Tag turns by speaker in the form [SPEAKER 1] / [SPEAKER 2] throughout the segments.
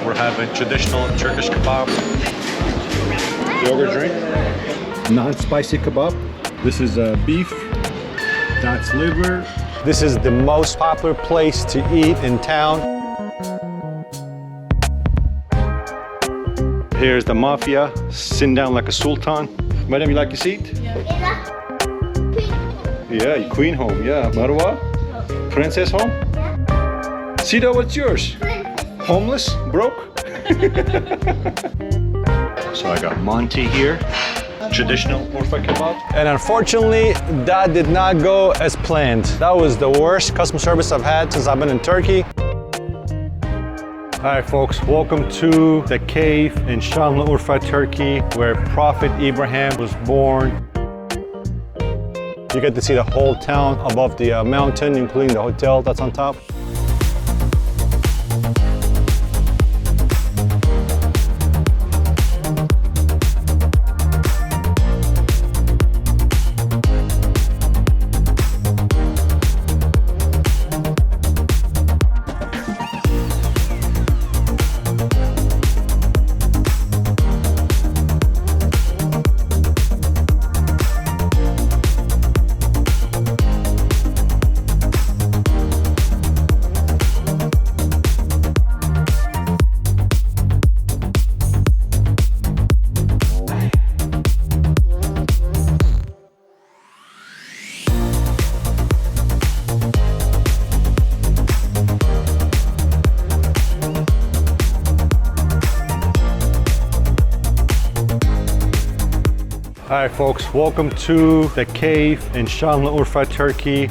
[SPEAKER 1] We're having traditional Turkish kebab. Yogurt drink. Non-spicy kebab. This is beef. That's liver. This is the most popular place to eat in town. Here's the mafia, sitting down like a sultan. Madam, you like your seat? Yeah, queen home, yeah. Marwa? Princess home? Yeah. Sita, what's yours? Homeless? Broke? So I got Monty here. Traditional Urfa kebab. And unfortunately, that did not go as planned. That was the worst customer service I've had since I've been in Turkey. All right, folks, welcome to the cave in Sanliurfa, Turkey, where Prophet Abraham was born. You get to see the whole town above the mountain, including the hotel that's on top. All right, folks, welcome to the cave in Sanliurfa, Turkey,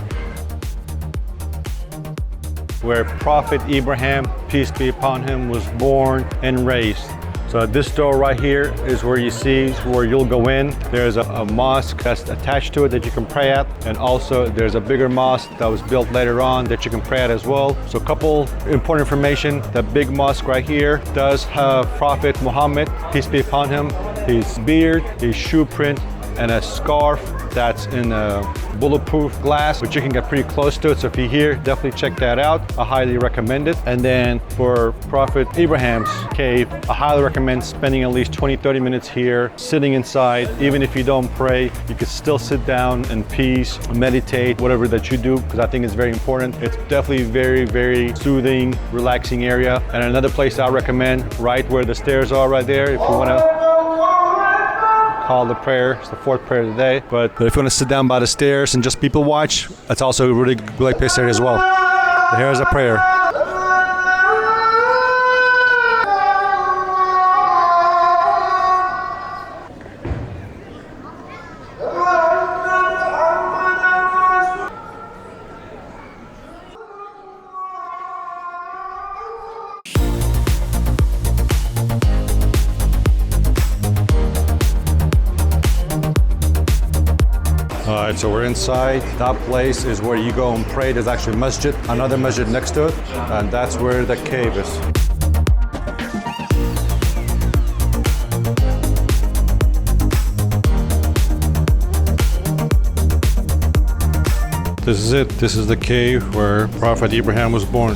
[SPEAKER 1] where Prophet Abraham, peace be upon him, was born and raised. So this door right here is where you see where you'll go in. There's a mosque that's attached to it that you can pray at. And also there's a bigger mosque that was built later on that you can pray at as well. So a couple important information. The big mosque right here does have Prophet Muhammad, peace be upon him, his beard, his shoe print, and a scarf that's in a bulletproof glass, which you can get pretty close to it. So if you're here, definitely check that out. I highly recommend it. And then for Prophet Abraham's cave, I highly recommend spending at least 20-30 minutes here, sitting inside. Even if you don't pray, you can still sit down in peace, meditate, whatever that you do, because I think it's very important. It's definitely very, very soothing, relaxing area. And another place I recommend, right where the stairs are right there, if you want to call the prayer. It's the fourth prayer of the day. But if you want to sit down by the stairs and just people watch, that's also a really great place there as well. So here's a prayer. All right, so we're inside. That place is where you go and pray. There's actually a masjid, another masjid next to it, and that's where the cave is. This is it. This is the cave where Prophet Abraham was born.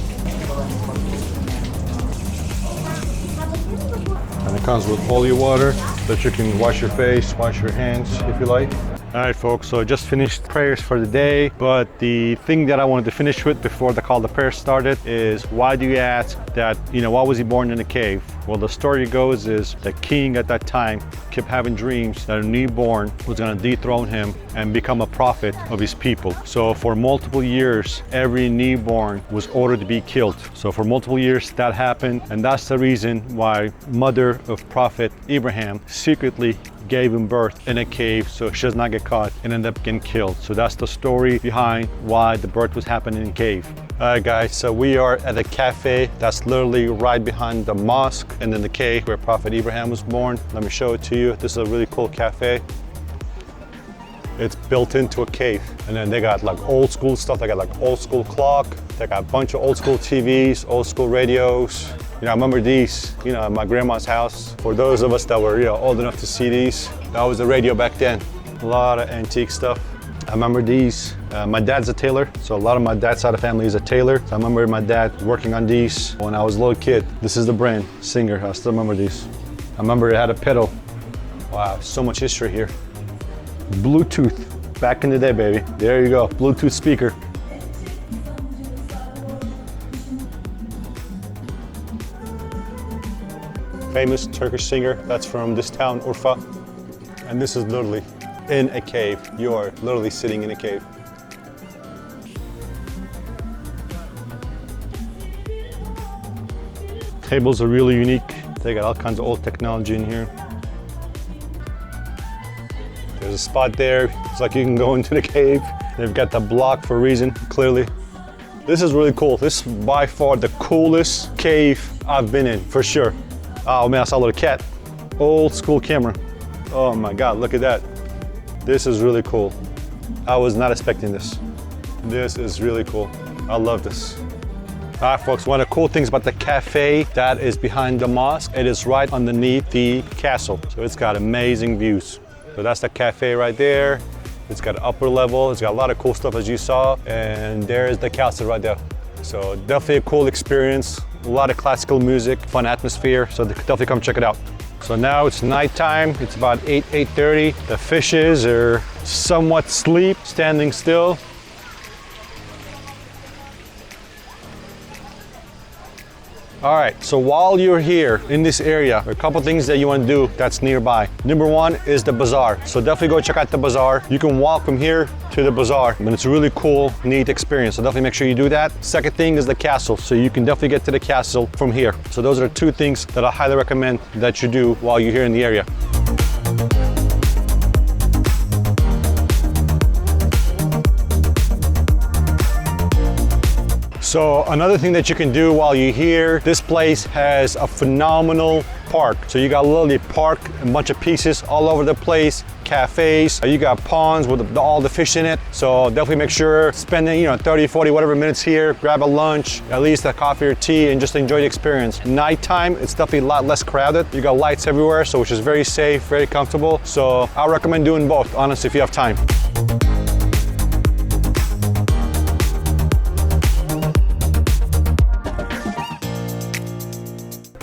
[SPEAKER 1] And it comes with holy water that you can wash your face, wash your hands if you like. All right, folks, so I just finished prayers for the day, but the thing that I wanted to finish with before the call to prayer started is, why do you ask that, why was he born in a cave? Well, the story goes is the king at that time kept having dreams that a newborn was going to dethrone him and become a prophet of his people. So for multiple years, every newborn was ordered to be killed. So for multiple years that happened, and that's the reason why mother of Prophet Abraham secretly gave him birth in a cave so she does not get caught and end up getting killed. So that's the story behind why the birth was happening in a cave. All right, guys, so we are at a cafe that's literally right behind the mosque and then the cave where Prophet Abraham was born. Let me show it to you. This is a really cool cafe. It's built into a cave. And then they got like old school stuff. They got like old school clock. They got a bunch of old school TVs, old school radios. I remember these, at my grandma's house. For those of us that were, old enough to see these, that was the radio back then. A lot of antique stuff. I remember these. My dad's a tailor, so a lot of my dad's side of the family is a tailor. So I remember my dad working on these when I was a little kid. This is the brand, Singer. I still remember these. I remember it had a pedal. Wow, so much history here. Bluetooth, back in the day, baby. There you go, Bluetooth speaker. Famous Turkish singer, that's from this town, Urfa. And this is literally in a cave. You are literally sitting in a cave. Tables are really unique. They got all kinds of old technology in here. There's a spot there. It's like you can go into the cave. They've got the block for a reason, clearly. This is really cool. This is by far the coolest cave I've been in, for sure. Oh man, I saw a little cat. Old school camera. Oh my God, look at that. This is really cool. I was not expecting this. This is really cool. I love this. All right, folks, one of the cool things about the cafe that is behind the mosque, it is right underneath the castle. So it's got amazing views. So that's the cafe right there. It's got an upper level. It's got a lot of cool stuff as you saw. And there is the castle right there. So definitely a cool experience. A lot of classical music, fun atmosphere. So definitely come check it out. So now it's nighttime. It's about 8:30. The fishes are somewhat asleep, standing still. All right, so while you're here in this area, there are a couple things that you want to do that's nearby. Number one is the bazaar. So definitely go check out the bazaar. You can walk from here to the bazaar, and it's a really cool, neat experience. So definitely make sure you do that. Second thing is the castle. So you can definitely get to the castle from here. So those are the two things that I highly recommend that you do while you're here in the area. So another thing that you can do while you're here, this place has a phenomenal park. So you got literally park, a bunch of pieces all over the place, cafes, you got ponds with all the fish in it. So definitely make sure spending 30, 40, whatever minutes here, grab a lunch, at least a coffee or tea, and just enjoy the experience. Nighttime, it's definitely a lot less crowded. You got lights everywhere, so which is very safe, very comfortable. So I recommend doing both, honestly, if you have time.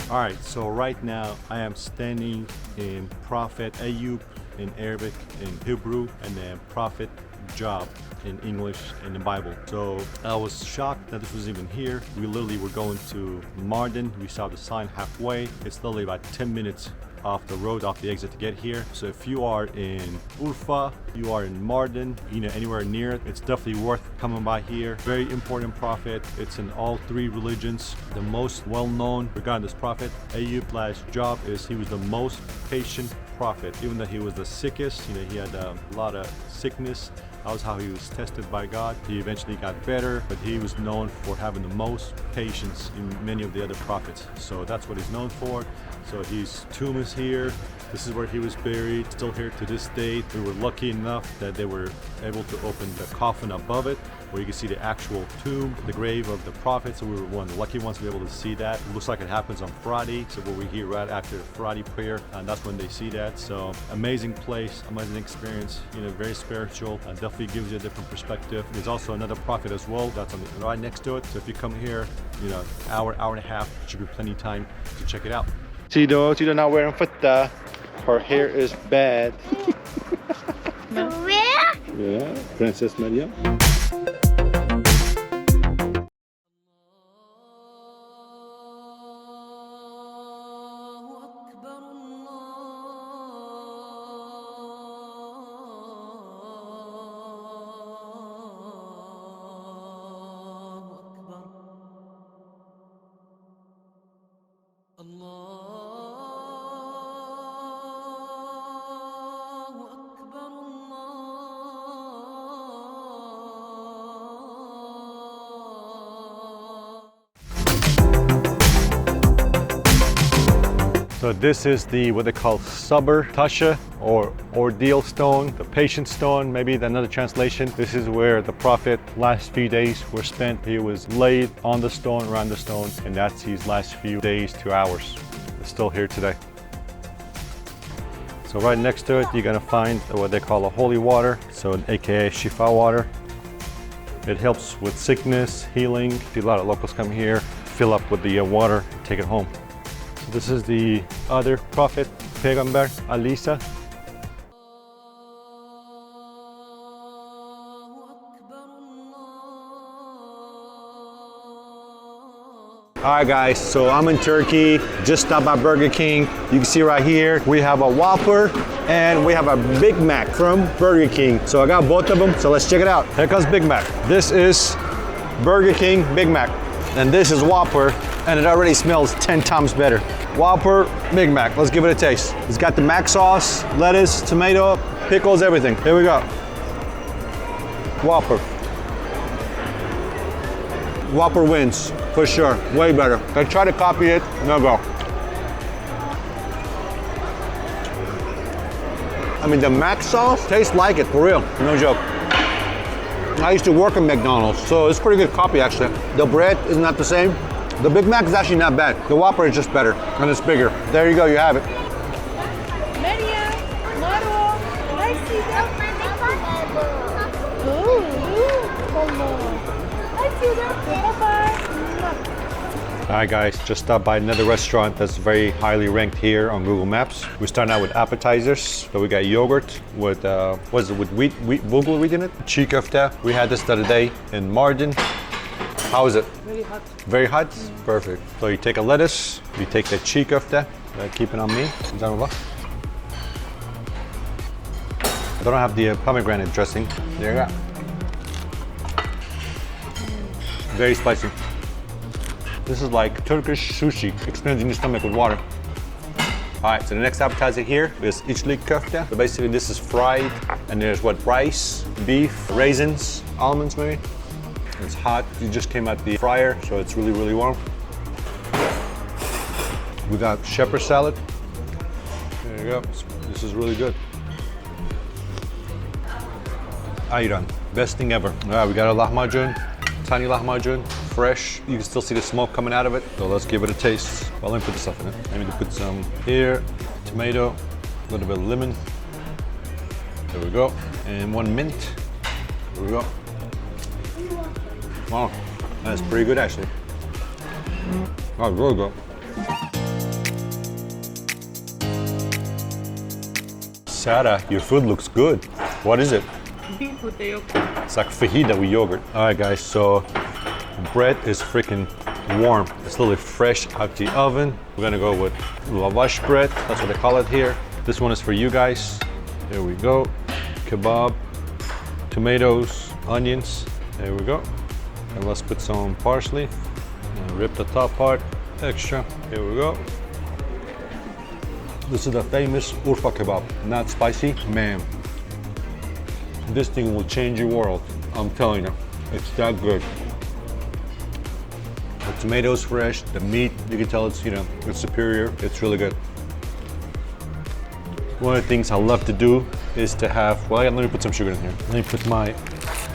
[SPEAKER 1] All right, so right now I am standing in Prophet Ayub in Arabic, in Hebrew, and then Prophet Job in English in the Bible. So I was shocked that this was even here. We literally were going to Mardin. We saw the sign halfway. It's literally about 10 minutes off the road, off the exit to get here. So if you are in Urfa, you are in Mardin, anywhere near it, it's definitely worth coming by here. Very important prophet. It's in all three religions. The most well-known regarding this prophet, Ayub's last job is he was the most patient prophet. Even though he was the sickest, he had a lot of sickness. That was how he was tested by God. He eventually got better, but he was known for having the most patience in many of the other prophets. So that's what he's known for. So his tomb is here. This is where he was buried, still here to this day. We were lucky enough that they were able to open the coffin above it, where you can see the actual tomb, the grave of the prophet. So we were one of the lucky ones to be able to see that. It looks like it happens on Friday, so we're here right after Friday prayer, and that's when they see that. So amazing place, amazing experience, very spiritual, and definitely gives you a different perspective. There's also another prophet as well that's right next to it. So if you come here, hour and a half, should be plenty of time to check it out. Tito not wearing futta. Her hair is bad.
[SPEAKER 2] Where?
[SPEAKER 1] Yeah, Princess Maria. So this is what they call sabr tasha, or ordeal stone, the patient stone, maybe another translation. This is where the prophet last few days were spent. He was laid on the stone, around the stone, and that's his last few days to hours. It's still here today. So right next to it, you're gonna find what they call a holy water, so AKA Shifa water. It helps with sickness, healing. A lot of locals come here, fill up with the water, and take it home. So this is the other prophet, Peygamber Alisa. All right guys, so I'm in Turkey, just stopped by Burger King. You can see right here, we have a Whopper and we have a Big Mac from Burger King. So I got both of them, so let's check it out. Here comes Big Mac. This is Burger King Big Mac. And this is Whopper, and it already smells 10 times better. Whopper, Big Mac, let's give it a taste. It's got the mac sauce, lettuce, tomato, pickles, everything. Here we go. Whopper. Whopper wins, for sure, way better. I try to copy it, no go. I mean, the mac sauce tastes like it, for real, no joke. I used to work at McDonald's, so it's pretty good copy actually. The bread is not the same. The Big Mac is actually not bad. The Whopper is just better, and it's bigger. There you go, you have it. All right guys, just stopped by another restaurant that's very highly ranked here on Google Maps. We're starting out with appetizers. So we got yogurt with, what is it, with wheat bulgur wheat in it? Çiğ köfte. We had this the other day in Mardin. How is it?
[SPEAKER 2] Very hot.
[SPEAKER 1] Very hot? Perfect. So you take a lettuce, you take the çiğ köfte, keep it on me. I don't have the pomegranate dressing. There you go. Very spicy. This is like Turkish sushi, expands in your stomach with water. All right, so the next appetizer here is içli köfte. So basically this is fried, and there's what, rice, beef, raisins, almonds maybe. It's hot, it just came out the fryer, so it's really, really warm. We got shepherd salad. There you go, this is really good. Ayran, best thing ever. All right, we got a lahmacun, tiny lahmacun. Fresh. You can still see the smoke coming out of it. So let's give it a taste. Well, let me put the stuff in it. Maybe put some here, tomato, a little bit of lemon. There we go. And one mint. There we go. Wow, that's pretty good actually. Oh, really good. Sarah, your food looks good. What is it?
[SPEAKER 2] Beef with the yogurt.
[SPEAKER 1] It's like fajita with yogurt. All right, guys, so bread is freaking warm. It's literally fresh out the oven. We're gonna go with lavash bread. That's what they call it here. This one is for you guys. There we go. Kabab, tomatoes, onions. There we go. And let's put some parsley. And rip the top part extra. Here we go. This is the famous Urfa kebab. Not spicy, man. This thing will change your world. I'm telling you, it's that good. The tomatoes fresh, the meat, you can tell it's, you know, it's superior. It's really good. One of the things I love to do is to have, well, let me put some sugar in here. Let me put my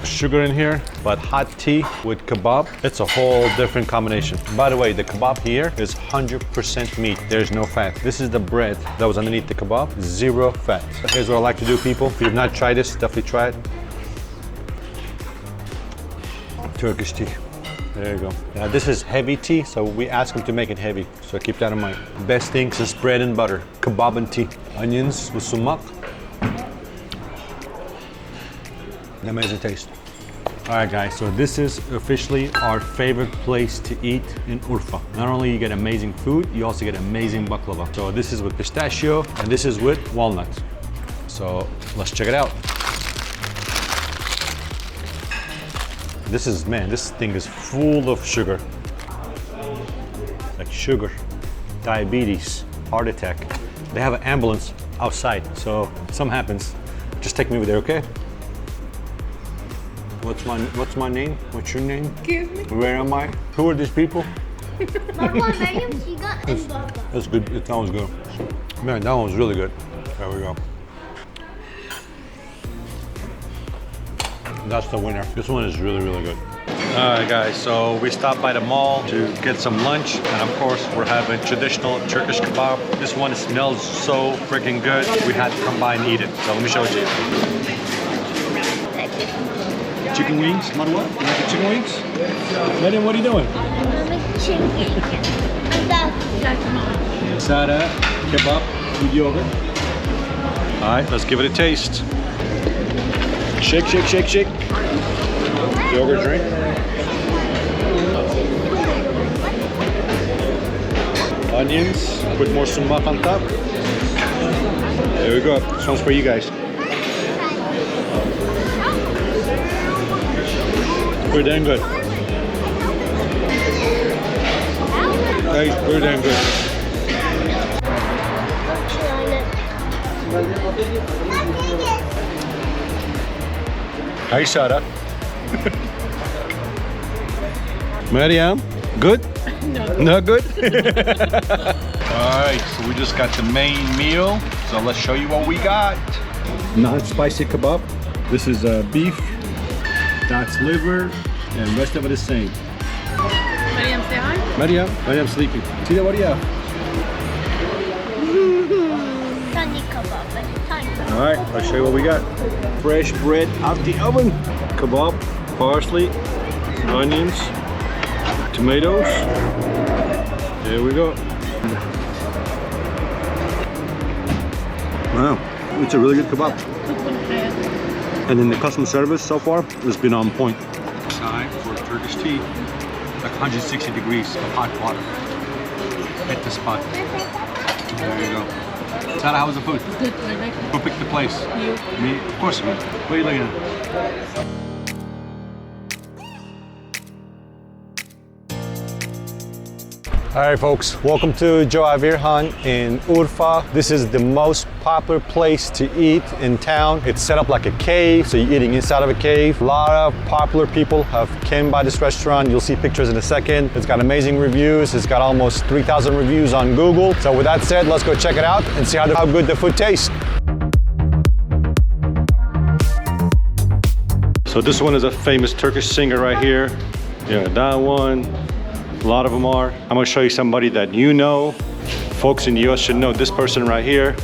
[SPEAKER 1] sugar in here, but hot tea with kebab, it's a whole different combination. By the way, the kebab here is 100% meat. There's no fat. This is the bread that was underneath the kebab, 0 fat. Here's what I like to do, people. If you've not tried this, definitely try it. Turkish tea. There you go. Now this is heavy tea, so we ask them to make it heavy. So keep that in mind. Best thing is bread and butter, kebab and tea. Onions with sumac. An amazing taste. All right, guys, so this is officially our favorite place to eat in Urfa. Not only you get amazing food, you also get amazing baklava. So this is with pistachio, and this is with walnuts. So let's check it out. This is, man, this thing is full of sugar. Like sugar, diabetes, heart attack. They have an ambulance outside, so if something happens, just take me over there, okay? What's my name? What's your name?
[SPEAKER 2] Excuse me?
[SPEAKER 1] Where am I? Who are these people? That's good. It sounds good. Man, that one was really good. There we go. That's the winner. This one is really, really good. Alright guys, so we stopped by the mall to get some lunch, and of course we're having traditional Turkish kebab. This one smells so freaking good, we had to come by and eat it. So let me show it to you. Chicken wings, Marwa? You like the chicken wings? Meryem, what are you doing? Sada, kebab with yogurt. Alright, let's give it a taste. Shake, shake, shake, shake. Yogurt drink. Onions, put more sumac on top. There we go. This one's for you guys. Pretty damn good. Tastes pretty damn good. Hi, Sada. Meryem, good? No. Not good? Alright, so we just got the main meal. So let's show you what we got. Non-spicy kebab. This is beef. That's liver. And the rest of it is same.
[SPEAKER 2] Meryem, say hi.
[SPEAKER 1] Meryem's sleeping. Tina, what do you have?
[SPEAKER 2] Tiny kebab.
[SPEAKER 1] Alright, I'll show you what we got. Fresh bread out the oven. Kebab, parsley, onions, tomatoes. There we go. Wow, it's a really good kebab. And then the customer service so far has been on point. Time for Turkish tea. Like 160 degrees of hot water. Hit the spot. There you go. Sada, how was the food?
[SPEAKER 2] Good.
[SPEAKER 1] Who picked the place?
[SPEAKER 2] You.
[SPEAKER 1] Me? Of course me. What are you looking at? Alright folks, welcome to Joe Virhan in Urfa. This is the most popular place to eat in town. It's set up like a cave, so you're eating inside of a cave. A lot of popular people have came by this restaurant. You'll see pictures in a second. It's got amazing reviews. It's got almost 3,000 reviews on Google. So with that said, let's go check it out and see how good the food tastes. So this one is a famous Turkish singer right here. Yeah, that one. A lot of them are. I'm gonna show you somebody that you know. Folks in the US should know this person right here,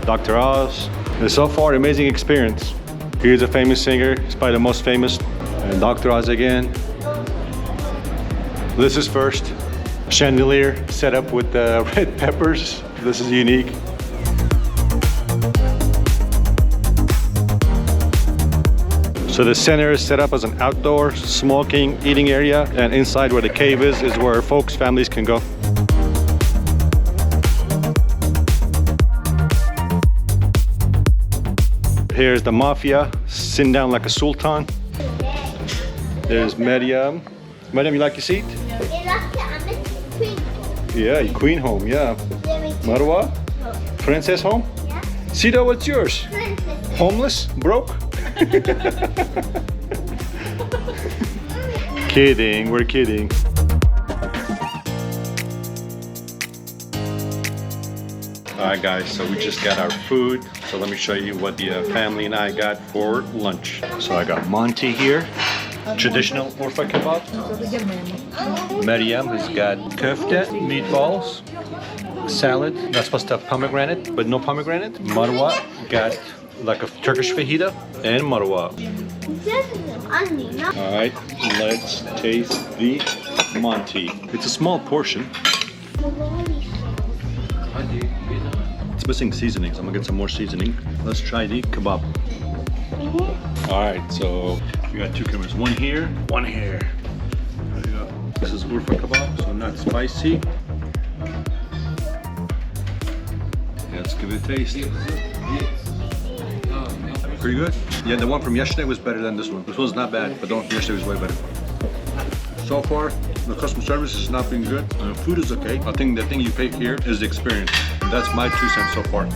[SPEAKER 1] Dr. Oz. And so far, amazing experience. Here's a famous singer, he's probably the most famous. And Dr. Oz again. This is first. Chandelier set up with the red peppers. This is unique. So the center is set up as an outdoor smoking, eating area, and inside where the cave is where folks, families can go. Here's the mafia, sitting down like a sultan. There's Meryem. Meryem, you like your seat? Yeah, your queen home, yeah. Marwa? Princess home? Yeah. Sida, what's yours? Homeless? Broke? Kidding, we're kidding. Alright guys, so we just got our food. So let me show you what the family and I got for lunch. So I got Monty here, traditional Urfa kebab. Meryem has got köfte, meatballs, salad. That's supposed to have pomegranate, but no pomegranate. Marwa got like a Turkish fajita and marwa. Alright, let's taste the Monty. It's a small portion. It's missing seasonings. I'm gonna get some more seasoning. Let's try the kebab. Alright, so we got two cameras. One here, one here. There you go. This is Urfa kebab, so not spicy. Let's give it a taste. Pretty good. Yeah, the one from yesterday was better than this one. This one's not bad, but the one from yesterday was way better. So far, the customer service has not been good. The food is okay. I think the thing you pay here is the experience. That's my 2 cents so far.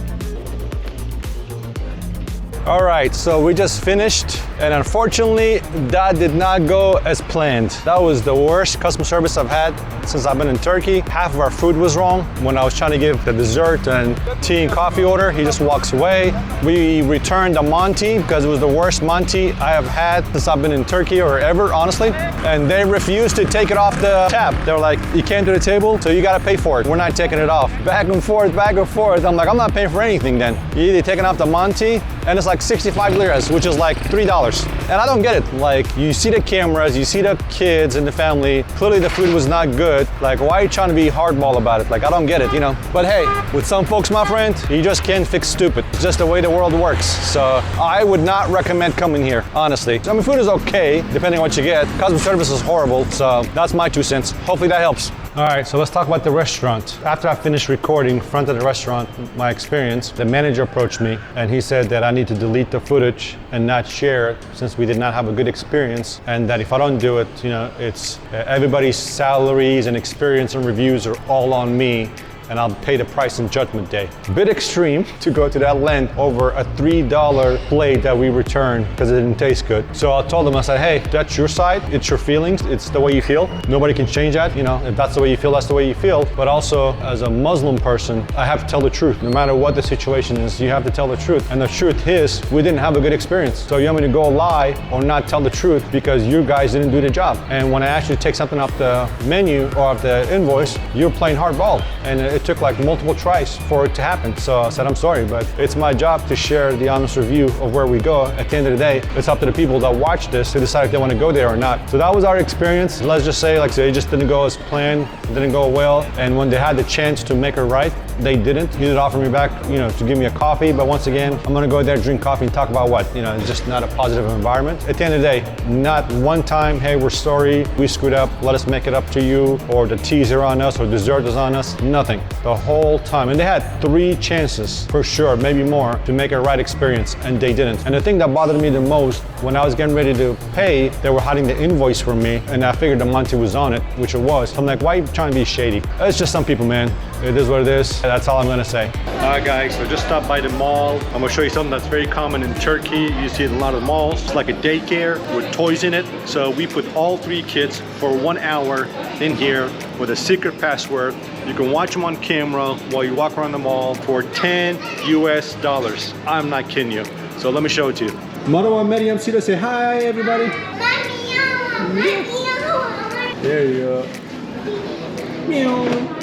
[SPEAKER 1] All right, so we just finished, and unfortunately, that did not go as planned. That was the worst customer service I've had since I've been in Turkey. Half of our food was wrong. When I was trying to give the dessert and tea and coffee order, he just walks away. We returned the Monty because it was the worst Monty I have had since I've been in Turkey or ever, honestly. And they refused to take it off the tap. They were like, you came to the table, so you gotta pay for it. We're not taking it off. Back and forth, back and forth. I'm like, I'm not paying for anything then. You're either taking off the Monty, and it's like 65 liras, which is like $3. And I don't get it. Like, you see the cameras, you see the kids and the family. Clearly the food was not good. Like, why are you trying to be hardball about it? Like, I don't get it, you know? But hey, with some folks, my friend, you just can't fix stupid. It's just the way the world works. So I would not recommend coming here, honestly. I mean, food is okay, depending on what you get. Customer service is horrible, so that's my 2 cents. Hopefully that helps. All right, so let's talk about the restaurant. After I finished recording in front of the restaurant, my experience, the manager approached me and he said that I need to delete the footage and not share it since we did not have a good experience, and that if I don't do it, you know, it's everybody's salaries and experience and reviews are all on me, and I'll pay the price on Judgment Day. A bit extreme to go to that length over a $3 plate that we returned because it didn't taste good. So I told them, I said, hey, that's your side, it's your feelings, it's the way you feel. Nobody can change that, you know, if that's the way you feel, that's the way you feel. But also, as a Muslim person, I have to tell the truth. No matter what the situation is, you have to tell the truth. And the truth is, we didn't have a good experience. So you want me to go lie or not tell the truth because you guys didn't do the job. And when I actually take something off the menu or off the invoice, you're playing hardball. And it took like multiple tries for it to happen. So I said, I'm sorry, but it's my job to share the honest review of where we go. At the end of the day, it's up to the people that watch this to decide if they want to go there or not. So that was our experience. Let's just say, like, it just didn't go as planned, it didn't go well. And when they had the chance to make it right, they didn't. He did offer me back, you know, to give me a coffee. But once again, I'm gonna go there, drink coffee and talk about what? You know, it's just not a positive environment. At the end of the day, not one time, hey, we're sorry, we screwed up, let us make it up to you, or the teas are on us, or dessert is on us, nothing. The whole time. And they had 3 chances, for sure, maybe more, to make a right experience, and they didn't. And the thing that bothered me the most, when I was getting ready to pay, they were hiding the invoice from me, and I figured the Monty was on it, which it was. So I'm like, why are you trying to be shady? It's just some people, man. It is what it is. That's all I'm gonna say. All right, guys, so just stopped by the mall. I'm gonna show you something that's very common in Turkey. You see it in a lot of malls. It's like a daycare with toys in it. So we put all 3 kids for 1 hour in here with a secret password. You can watch them on camera while you walk around the mall for $10 US. I'm not kidding you. So let me show it to you. Marwa Meryem Sira, say hi, everybody. There you go. Meow.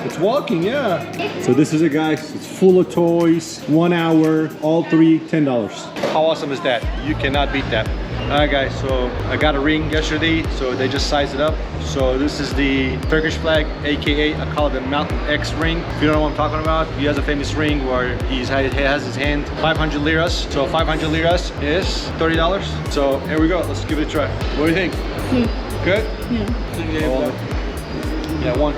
[SPEAKER 1] It's walking, yeah. So this is it, guys. It's full of toys. 1 hour, all 3, $10. How awesome is that? You cannot beat that. All right, guys, so I got a ring yesterday, so they just sized it up. So this is the Turkish flag, AKA, I call it the Mountain X ring. If you don't know what I'm talking about, he has a famous ring where he has his hand 500 liras. So 500 liras is $30. So here we go, let's give it a try. What do you think? Good? Yeah, 1.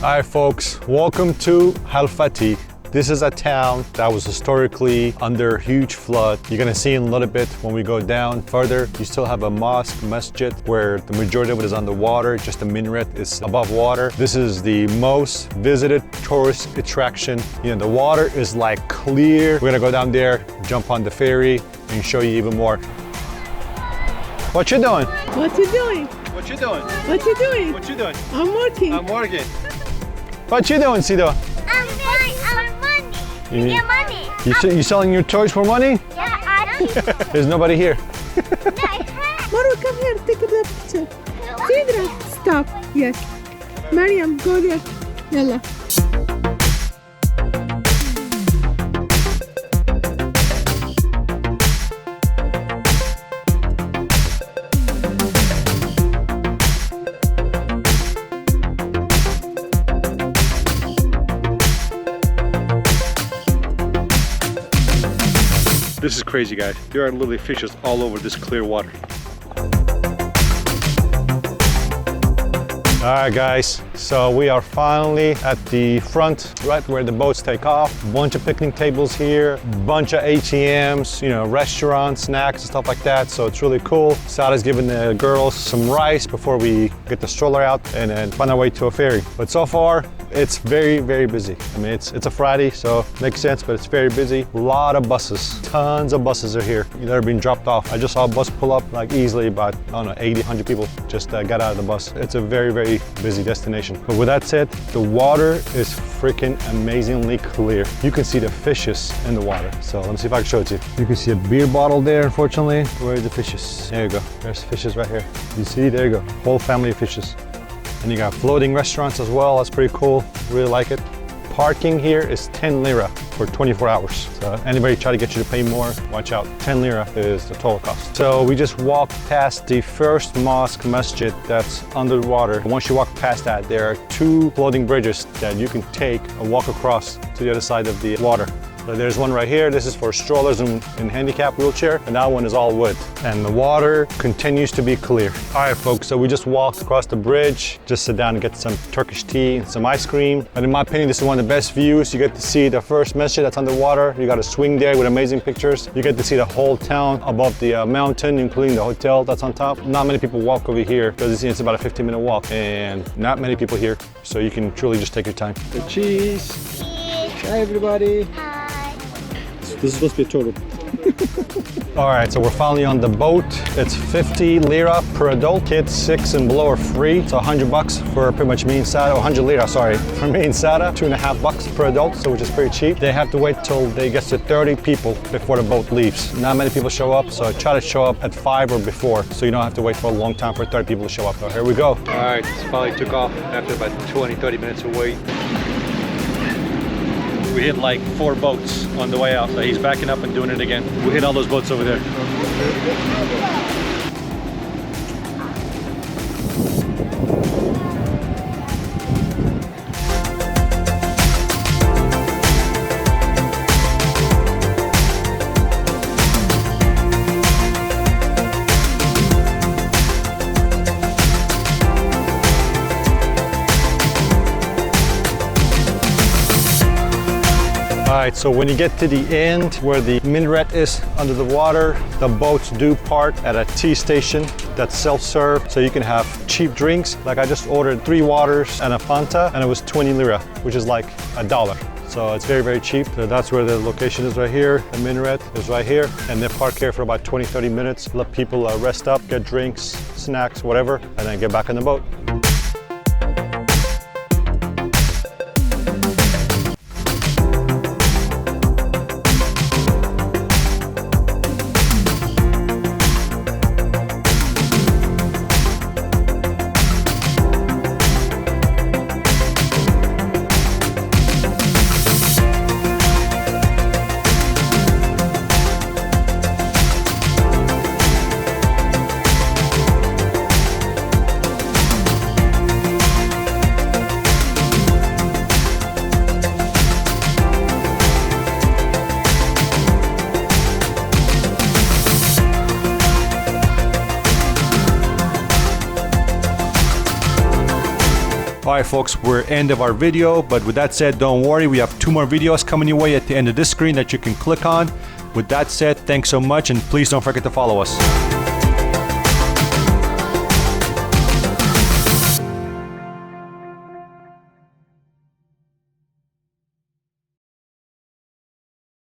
[SPEAKER 1] All right, folks, welcome to Halfeti. This is a town that was historically under huge flood. You're gonna see in a little bit when we go down further. You still have a mosque, masjid, where the majority of it is underwater. Just the minaret is above water. This is the most visited tourist attraction. You know, the water is like clear. We're gonna go down there, jump on the ferry, and show you even more. What you doing?
[SPEAKER 2] What you doing?
[SPEAKER 1] What you doing?
[SPEAKER 2] What you doing?
[SPEAKER 1] What you doing?
[SPEAKER 2] I'm working.
[SPEAKER 1] I'm working. What you doing, Sido?
[SPEAKER 2] I'm buying our money.
[SPEAKER 1] You need
[SPEAKER 2] money.
[SPEAKER 1] You selling your toys for money?
[SPEAKER 2] Yeah, I
[SPEAKER 1] There's nobody here.
[SPEAKER 2] Marwa, come here. Take a picture. Sidra, stop. Yes. Mariam, go there. Yalla.
[SPEAKER 1] This is crazy, guys. There are literally fishes all over this clear water. All right, guys, so we are finally at the front, right where the boats take off. Bunch of picnic tables here, bunch of ATMs, you know, restaurants, snacks, and stuff like that. So it's really cool. Sada's giving the girls some rice before we get the stroller out and then find our way to a ferry. But so far, it's very, very busy. I mean, it's a Friday, so makes sense, but it's very busy. A lot of buses, tons of buses are here. They're being dropped off. I just saw a bus pull up like easily about, I don't know, 80, 100 people just got out of the bus. It's a very, very busy destination. But with that said, the water is freaking amazingly clear. You can see the fishes in the water. So let me see if I can show it to you. You can see a beer bottle there, unfortunately. Where are the fishes? There you go. There's fishes right here. You see, there you go. Whole family of fishes. And you got floating restaurants as well. That's pretty cool. Really like it. Parking here is 10 lira for 24 hours. So anybody try to get you to pay more, watch out. 10 lira is the total cost. So we just walked past the first mosque masjid that's underwater. Once you walk past that, there are 2 floating bridges that you can take and walk across to the other side of the water. So there's one right here. This is for strollers and handicap wheelchair, and that one is all wood. And the water continues to be clear. All right, folks, so we just walked across the bridge, just sit down and get some Turkish tea and some ice cream. And in my opinion, this is one of the best views. You get to see the first masjid that's underwater. You got a swing there with amazing pictures. You get to see the whole town above the mountain, including the hotel that's on top. Not many people walk over here because it's about a 15-minute walk, and not many people here. So you can truly just take your time. The cheese. Hi, everybody. This is supposed to be a total. All right, so we're finally on the boat. It's 50 lira per adult. Kids 6 and below are free. So 100 bucks for pretty much me and Sada. 100 lira, sorry, for me and Sada. 2.5 bucks per adult, so which is pretty cheap. They have to wait till they get to 30 people before the boat leaves. Not many people show up, so try to show up at 5 or before, so you don't have to wait for a long time for 30 people to show up. So here we go. All right, finally took off after about 20, 30 minutes of wait. We hit like 4 boats on the way out, so he's backing up and doing it again. We hit all those boats over there. All right, so when you get to the end where the minaret is under the water, the boats do park at a tea station that's self-serve, so you can have cheap drinks. Like I just ordered 3 waters and a Fanta, and it was 20 lira, which is like $1. So it's very, very cheap. So that's where the location is right here. The minaret is right here, and they park here for about 20-30 minutes. Let people rest up, get drinks, snacks, whatever, and then get back on the boat. All right, folks, we're end of our video, but with that said, don't worry, we have 2 more videos coming your way at the end of this screen that you can click on. With that said, thanks so much, and please don't forget to follow us.